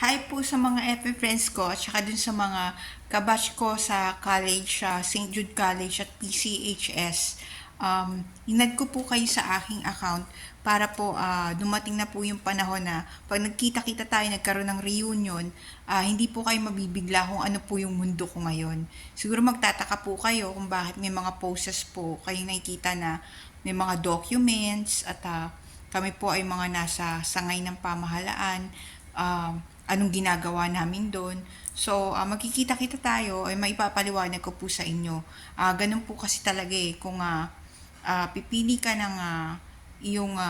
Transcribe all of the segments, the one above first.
Hi po sa mga FB friends ko at saka dun sa mga kabatch ko sa college, St. Jude College at PCHS. Inad ko po kayo sa aking account para po dumating na po yung panahon na pag nagkita-kita tayo, nagkaroon ng reunion, hindi po kayo mabibigla kung ano po yung mundo ko ngayon. Siguro magtataka po kayo kung bakit may mga poses po kayo nakikita na may mga documents at kami po ay mga nasa sangay ng pamahalaan, anong ginagawa namin doon. So, magkikita-kita tayo, ay maipapaliwanag ko po sa inyo. Ganun po kasi talaga kung pipili ka ng iyong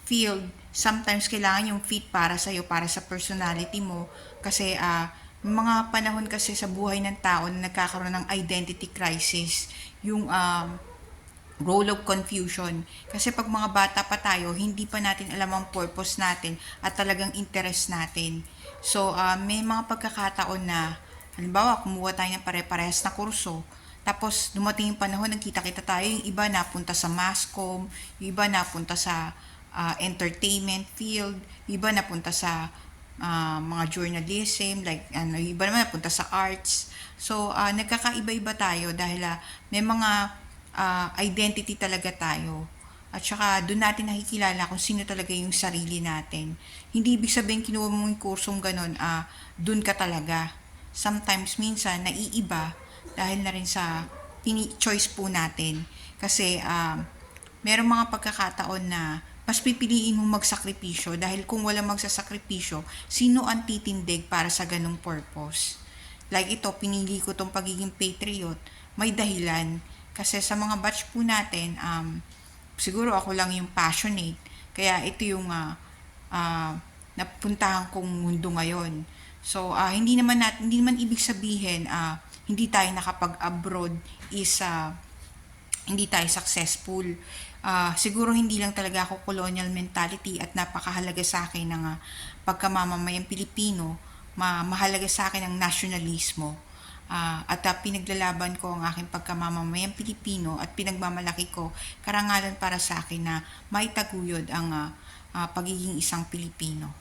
field, sometimes kailangan yung fit para sa'yo, para sa personality mo. Kasi, may mga panahon kasi sa buhay ng tao na nagkakaroon ng identity crisis. Yung role of confusion. Kasi pag mga bata pa tayo, hindi pa natin alam ang purpose natin at talagang interest natin. So, may mga pagkakataon na, halimbawa, kumuha tayo ng pare-parehas na kurso, tapos dumating yung panahon, nagkita-kita tayo, yung iba napunta sa mass comm, yung iba napunta sa entertainment field, yung iba napunta sa mga journalism, like yung iba naman napunta sa arts. So, nagkakaiba-iba tayo dahil may mga identity talaga tayo. At saka doon natin nakikilala kung sino talaga yung sarili natin. Hindi ibig sabihin kinuha mo yung kursong ganun, doon ka talaga. Sometimes, minsan, naiiba dahil na rin sa choice po natin. Kasi, merong mga pagkakataon na mas pipiliin mong magsakripisyo dahil kung wala magsasakripisyo, sino ang titindig para sa ganung purpose? Like ito, pinili ko tong pagiging patriot, may dahilan. Kasi sa mga batch po natin, siguro ako lang yung passionate. Kaya ito yung napuntahan kong mundo ngayon. So, hindi naman ibig sabihin, hindi tayo nakapag-abroad is hindi tayo successful. Siguro hindi lang talaga ako colonial mentality at napakahalaga sa akin ng pagkamamamayang Pilipino, mahalaga sa akin ang nasyonalismo. At pinaglalaban ko ang aking pagkamamamayang Pilipino at pinagmamalaki ko karangalan para sa akin na maitaguyod ang pagiging isang Pilipino.